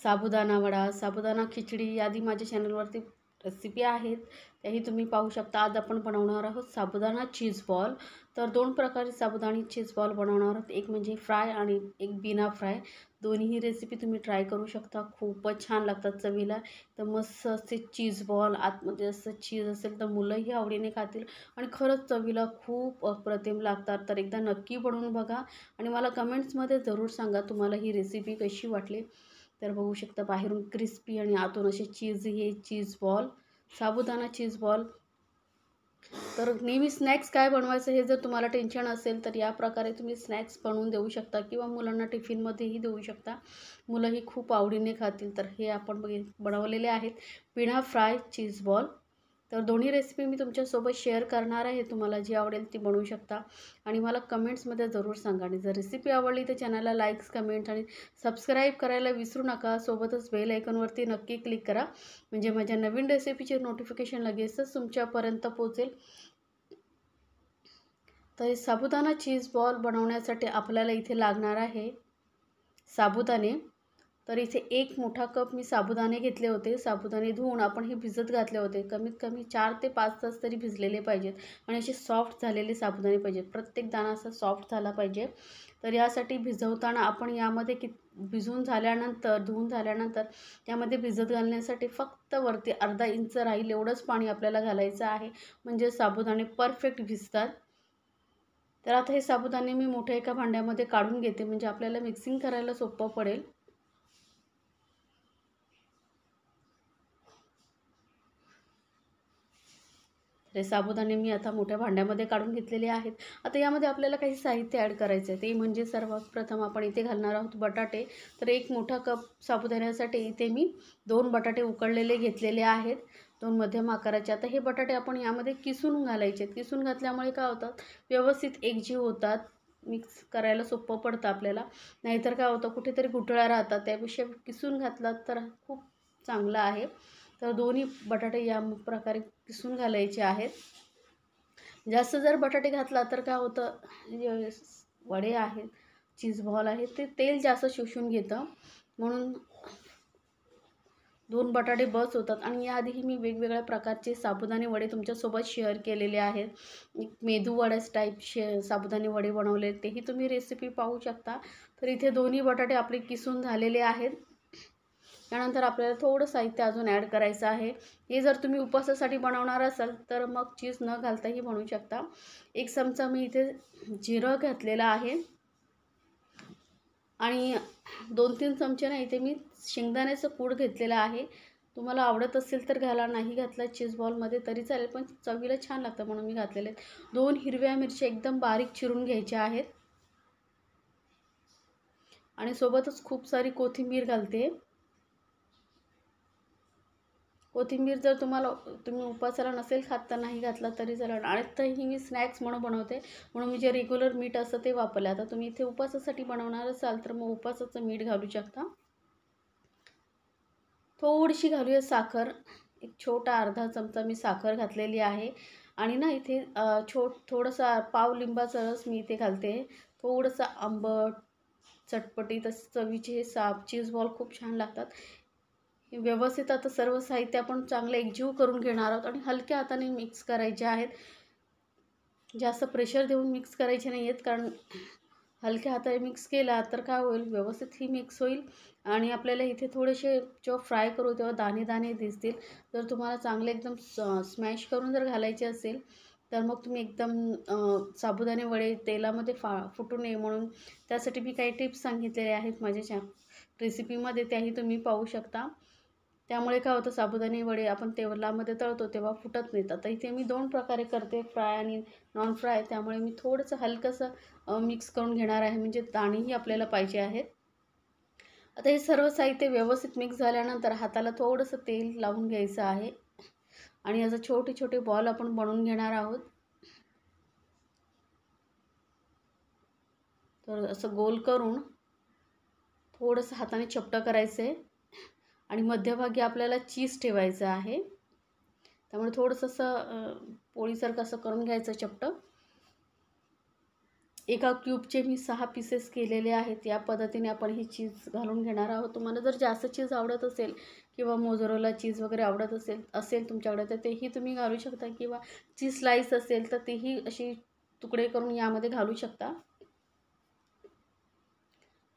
साबुदाणा वडा, साबुदाणा खिचडी आदी माझ्या चॅनलवरती रेसिपी आहेत, त्याही तुम्ही पाहू शकता। आज आपण बनवणार आहोत साबुदाणा चीज बॉल। तर दोन प्रकारे साबुदाणा चीज बॉल बनवणार आहोत, एक म्हणजे फ्राय आणि एक बिना फ्राय। दोन्हीही रेसिपी तुम्ही ट्राय करू शकता, खूपच छान लागतात चवीला। तर मस्त असे चीज बॉल, आतमध्ये असं चीज असेल तर मुलंही आवडीने खातील आणि खरंच चवीला खूप अप्रतिम लागतात। तर एकदा नक्की बनवून बघा आणि मला कमेंट्समध्ये जरूर सांगा तुम्हाला ही रेसिपी कशी वाटली। तर बघू शकता बाहेरून क्रिस्पी आणि आतून असे चीज, हे चीज बॉल, साबुदाणा चीज बॉल। तर नेहमी स्नॅक्स काय बनवायचं हे जर तुम्हाला टेन्शन असेल तर या प्रकारे तुम्ही स्नॅक्स बनवून देऊ शकता किंवा मुलांना टिफिनमध्येही देऊ शकता, मुलंही खूप आवडीने खातील। तर हे आपण बनवलेले आहेत बिना फ्राय चीज बॉल। तर दोन्ही रेसिपी मी तुमच्यासोबत शेअर करणार आहे, तुम्हाला जी आवडेल ती बनवू शकता आणि मला कमेंट्समध्ये जरूर सांगा। आणि जर रेसिपी आवडली तर चॅनलला लाईक्स, कमेंट आणि सबस्क्राईब करायला विसरू नका। सोबतच बेल आयकॉनवरती नक्की क्लिक करा, म्हणजे माझ्या नवीन रेसिपीचे नोटिफिकेशन लगेचच तुमच्यापर्यंत पोहोचेल। तर साबुदाणा चीज बॉल बनवण्यासाठी आपल्याला इथे लागणार आहे साबुदाणे। तर इथे एक मोठा कप मी साबुदाणे घेतले होते। साबुदाणे धुवून आपण हे भिजत घातले होते, कमीत कमी 4 ते 5 तास तरी भिजलेले पाहिजेत आणि असे सॉफ्ट झालेले साबुदाणे पाहिजेत, प्रत्येक दाणा असा सॉफ्ट झाला पाहिजे। तर यासाठी भिजवताना आपण यामध्ये भिजून झाल्यानंतर, धुवून झाल्यानंतर यामध्ये भिजत घालण्यासाठी फक्त वरती अर्धा इंच राहील एवढंच पाणी आपल्याला घालायचं आहे, म्हणजे साबुदाणे परफेक्ट भिजतात। तर आता हे साबुदाणे मी मोठ्या एका भांड्यामध्ये काढून घेते, म्हणजे आपल्याला मिक्सिंग करायला सोपं पडेल। हे साबुदाणे मी आता मोठ्या भांड्यामध्ये काढून घेतलेले आहेत। आता यामध्ये आपल्याला काही साहित्य ॲड करायचं आहे, ते म्हणजे सर्वात प्रथम आपण इथे घालणार आहोत बटाटे। तर एक मोठा कप साबुदाण्यासाठी इथे मी 2 बटाटे उकडलेले घेतलेले आहेत, 2 मध्यम आकाराचे। आता हे बटाटे आपण यामध्ये किसून घालायचे। किसून घातल्यामुळे काय होतं, व्यवस्थित एकजीव होतात, मिक्स करायला सोपं पडतं आपल्याला। नाहीतर काय होतं, कुठेतरी गुठळ्या राहतात, त्यापेक्षा किसून घातलात तर खूप चांगलं आहे। तर दोन्ही बटाटे या प्रकारे किसून घालायचे आहेत। जास्त जर बटाटे घातला तर काय होतं, जे वडे आहेत, चीज बॉल आहे, ते तेल जास्त शोषून घेतं, म्हणून 2 बटाटे बस होतात। आणि याआधीही मी वेगवेगळ्या प्रकारचे साबुदाणे वडे तुमच्यासोबत शेअर केलेले आहेत। एक मेदू वड्याच टाईप साबुदाणे वडे बनवले, तेही तुम्ही रेसिपी पाहू शकता। तर इथे दोन्ही बटाटे आपले किसून झालेले आहेत। त्यानंतर आपल्याला थोडं साहित्य अजून ॲड करायचं आहे। हे जर तुम्ही उपवासासाठी बनवणार असाल तर मग चीज न घालताही बनवू शकता। 1 चमचा मी इथे जिरं घातलेलं आहे आणि 2-3 चमचे ना इथे मी शेंगदाण्याचं कूट घेतलेलं आहे। तुम्हाला आवडत असेल तर घाला, नाही घातला चीज बॉलमध्ये तरी चालेल, पण चवीला छान लागतं म्हणून मी घातलेले आहेत। 2 हिरव्या मिरच्या एकदम बारीक चिरून घ्यायच्या आहेत आणि सोबतच खूप सारी कोथिंबीर घालते। कोथिंबीर जर तुम्ही उपवासाला नसेल खात तर नाही घातला तरी चालेल। आणि ही मी स्नॅक्स म्हणून बनवते, म्हणून मी जे रेग्युलर मीठ असतं ते वापरलं। आता तुम्ही इथे उपवासासाठी बनवणार असाल तर मग उपवासाचं मीठ घालू शकता। थोडीशी घालूया साखर, एक छोटा अर्धा चमचा मी साखर घातलेली आहे। आणि ना इथे थोडंसं पाव लिंबाचा रस मी इथे घालते। थोडंसं आंबट, चटपटीत असं चवीचे हे चीज बॉल खूप छान लागतात। व्यवस्थित आता सर्व साहित्य आपण चांगलं एकजीव करून घेणार आहोत आणि हलक्या हाताने मिक्स करायचे आहेत। जास्त प्रेशर देऊन मिक्स करायचे नाही आहेत, कारण हलक्या हाताने मिक्स केला तर काय होईल, व्यवस्थित ही मिक्स होईल आणि आपल्याला इथे थोडेसे जेव्हा फ्राय करू तेव्हा दाणे दाणे दिसतील। जर तुम्हाला चांगले एकदम स्मॅश करून जर घालायचे असेल तर मग तुम्ही एकदम साबुदाणे वडे तेलामध्ये फुटू नये म्हणून त्यासाठी मी काही टिप्स सांगितलेले आहेत माझ्या रेसिपीमध्ये, त्याही तुम्ही पाहू शकता। त्यामुळे काय होतं, साबुदाणे वडे आपण तेलामध्ये तळतो तेव्हा फुटत नाहीत। आता इथे मी 2 प्रकारे करते, फ्राय आणि नॉन फ्राय, त्यामुळे मी थोडंसं हलकंसं मिक्स करून घेणार आहे, म्हणजे दाणेही आपल्याला पाहिजे आहेत। आता हे सर्व साहित्य व्यवस्थित मिक्स झाल्यानंतर हाताला थोडंसं तेल लावून घ्यायचं आहे आणि याचे छोटे छोटे बॉल आपण बनवून घेणार आहोत। तर असं गोल करून थोडंसं हाताने चपटं करायचं आहे आणि मध्यभागी आपल्याला चीज ठेवायचं आहे, त्यामुळे थोडंसं असं पोळीसारखं असं करून घ्यायचं चपटं। एका क्यूबचे मी 6 पीसेस केलेले आहेत. या पद्धतीने आपण ही चीज घालून घेणार आहोत. तुम्हाला जर जास्त चीज आवडत असेल किंवा मोझरेला चीज वगैरे आवडत असेल तुमच्याकडे, तर तेही तुम्ही घालू शकता किंवा चीज स्लाईस असेल तर तेही अशी तुकडे करून यामध्ये घालू शकता.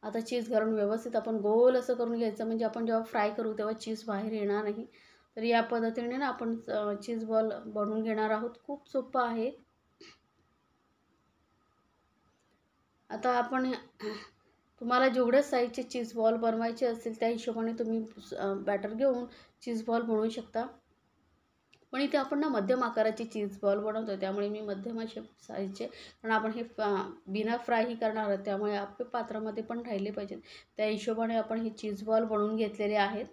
आता चीज घालून व्यवस्थित आपण गोल असं करून घ्यायचं, म्हणजे आपण जेव्हा फ्राय करू तेव्हा चीज बाहेर येणार नाही. तर या पद्धतीने ना आपण चीज बॉल बनवून घेणार आहोत. खूप सोपं आहे. आता आपण तुम्हाला जेवढ्या साईजचे चीज बॉल बनवायचे असतील त्या हिशोबाने तुम्ही बॅटर घेऊन चीज बॉल बनवू शकता. पण इथे आपण ना मध्यम आकाराची चीज बॉल बनवतो, त्यामुळे मी मध्यम असे साईजचे, कारण आपण हे बिना फ्रायही करणार आहोत, त्यामुळे आपल्या पात्रामध्ये पण राहिले पाहिजेत. त्या हिशोबाने आपण हे चीज बॉल बनवून घेतलेले आहेत.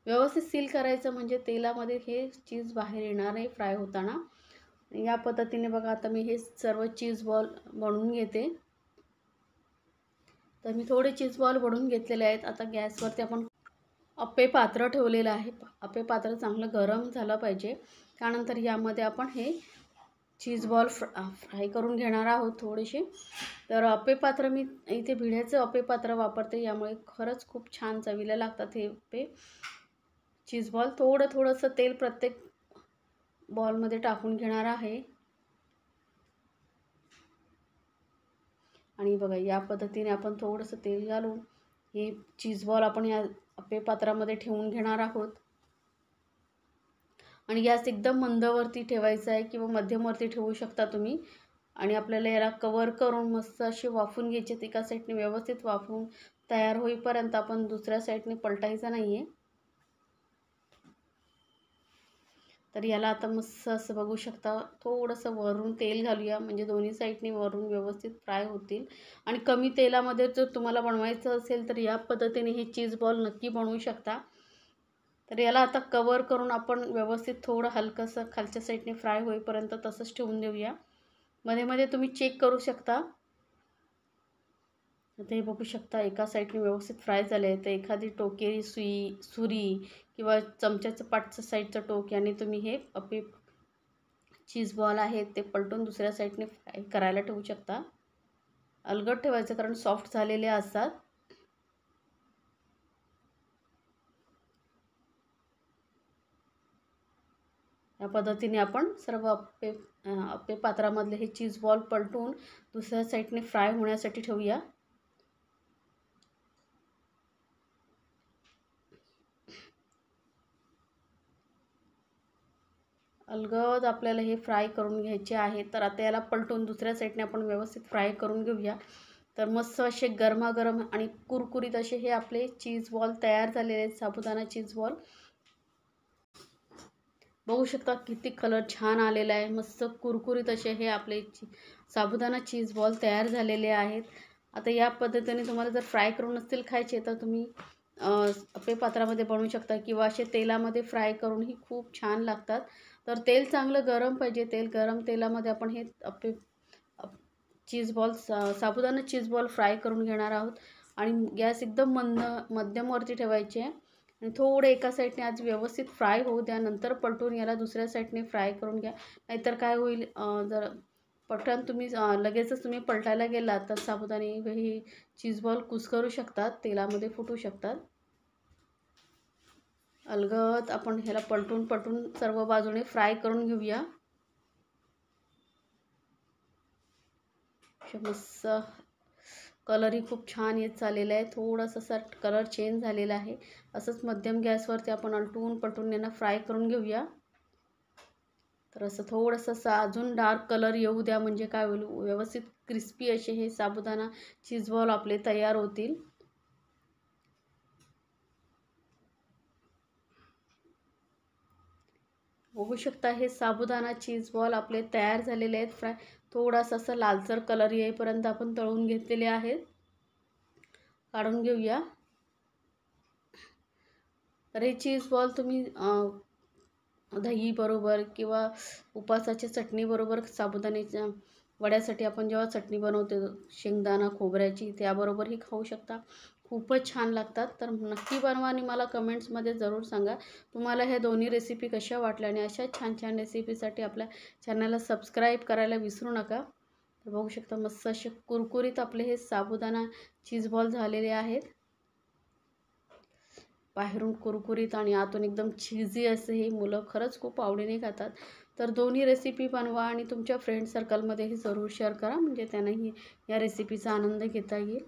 व्यवस्थित सील करायचं, म्हणजे तेलामध्ये हे चीज बाहेर येणार नाही फ्राय होताना. या पद्धतीने बघा, आता मी हे सर्व चीज बॉल बनवून घेते. तर मी थोडे चीज बॉल बनवून घेतलेले आहेत. आता गॅसवरती आपण अप्पे पात्र ठेवलेलं आहे. अप्पे पात्र चांगलं गरम झालं पाहिजे. त्यानंतर यामध्ये आपण हे चीज बॉल फ्राय करून घेणार आहोत थोडेसे. तर अप्पे पात्र मी इथे भिड्याचं अप्पे पात्र वापरते, यामुळे खरंच खूप छान चवीला लागतात हे अप्पे. चीज बॉल थोडंसं तेल प्रत्येक बॉलमध्ये टाकून घेणार आहे. आणि बघा, या पद्धतीने आपण थोडंसं तेल घालून हे चीज बॉल आपण या अप्पे पात्रामध्ये ठेवून घेणार आहोत. आणि गॅस एकदम मंदवरती ठेवायचा आहे किंवा मध्यमवरती ठेवू शकता तुम्ही. आणि आपल्याला याला कवर करून मस्त असे वाफून घ्यायचे. एका साईडने व्यवस्थित वाफून तयार होईपर्यंत आपण दुसऱ्या साईडने पलटायचं नाही आहे. तर याला आता मस्त असं बघू शकता, थोडंसं वरून तेल घालूया, म्हणजे दोन्ही साईडने वरून व्यवस्थित फ्राय होतील. आणि कमी तेलामध्ये जर तुम्हाला बनवायचं असेल तर या पद्धतीने हे चीज बॉल नक्की बनवू शकता. तर याला आता कवर करून आपण व्यवस्थित थोडं हलकंसं खालच्या साईडने फ्राय होईपर्यंत तसंच ठेवून देऊया. मध्ये मध्ये तुम्ही चेक करू शकता. आता हे बघू शकता, एका साईडने व्यवस्थित फ्राय झाले आहे. तर एखादी टोकेरी सुरी किंवा चमच्याचं पाठचं साईडचं टोक याने तुम्ही हे अप्पे चीज बॉल आहेत ते पलटून दुसऱ्या साईडने फ्राय करायला ठेवू शकता. अलगद ठेवायचं, कारण सॉफ्ट झालेले असतात. या पद्धतीने आपण सर्व अप्पे पात्रामधले हे चीज बॉल पलटून दुसऱ्या साईडने फ्राय होण्यासाठी ठेवूया. अलगद आपल्याला हे फ्राय करून घ्यायचे आहे. तर आता याला पलटून दुसऱ्या साईडने आपण व्यवस्थित फ्राय करून घेऊया. तर मस्त असे गरमागरम आणि कुरकुरीत असे हे आपले चीज बॉल तयार झालेले आहेत. साबुदाणा चीज बॉल बघू शकता, किती कलर छान आलेला आहे. मस्त कुरकुरीत असे हे आपले साबुदाणा चीज बॉल तयार झालेले आहेत. आता या पद्धतीने तुम्हाला जर फ्राय करून नसतील खायचे तर तुम्ही अप्पे पात्रामध्ये बनवू शकता किंवा असे तेलामध्ये फ्राय करूनही खूप छान लागतात. तर तेल चांगलं गरम पाहिजे. गरम तेलामध्ये आपण हे अप्पे चीज बॉल साबुदाणा चीज बॉल फ्राय करून घेणार आहोत. आणि गॅस एकदम मध्यमवरती ठेवायचे आहे. आणि थोडे एका साईडने आज व्यवस्थित फ्राय होऊ द्या, नंतर पलटून याला दुसऱ्या साईडने फ्राय करून घ्या. नाहीतर काय होईल, जर पटकन तुम्ही लगेचच तुम्ही पलटायला गेलात तर साबुदाणे हे चीज बॉल कुस्करू शकतात, तेलामध्ये फुटू शकतात. अलगद आपण ह्याला पलटून सर्व बाजूने फ्राय करून घेऊया. मस्त कलरही खूप छान येत चाललेला आहे. थोडासा कलर चेंज झालेला आहे. असंच मध्यम गॅसवरती आपण पलटून यांना फ्राय करून घेऊया. तर असं थोडंसं अजून डार्क कलर येऊ द्या, म्हणजे काय होईल, व्यवस्थित क्रिस्पी असे हे साबुदाणा चीज बॉल आपले तयार होतील. बघू शकता, हे साबुदाणा चीज बॉल आपले तयार झालेले आहेत. फ्राय थोडासा असा लालसर कलर येईपर्यंत आपण तळून घेतलेले आहेत. काढून घेऊया. तर हे चीज बॉल तुम्ही दही बरोबर किंवा उपासाच्या चटणी बरोबर, साबुदाण्याच्या वड्यासाठी आपण जेव्हा चटणी बनवतो शेंगदाणा खोबऱ्याची, त्याबरोबरही खाऊ शकता. खूपच छान लागतात. तर नक्की बनवा आणि मला कमेंट्समध्ये जरूर सांगा तुम्हाला ह्या दोन्ही रेसिपी कशा वाटल्या. आणि अशा छान छान रेसिपीसाठी आपल्या चॅनलला सबस्क्राईब करायला विसरू नका. तर बघू शकता मस्त असे कुरकुरीत आपले हे साबुदाणा चीज बॉल झालेले आहेत. बाहेरून कुरकुरीत आणि आतून एकदम चीझी असे हे मुलं खरंच खूप आवडीने खातात. तर दोन्ही रेसिपी बनवा आणि तुमच्या फ्रेंड सर्कलमध्येही जरूर शेअर करा, म्हणजे त्यांनाही या रेसिपीचा आनंद घेता येईल.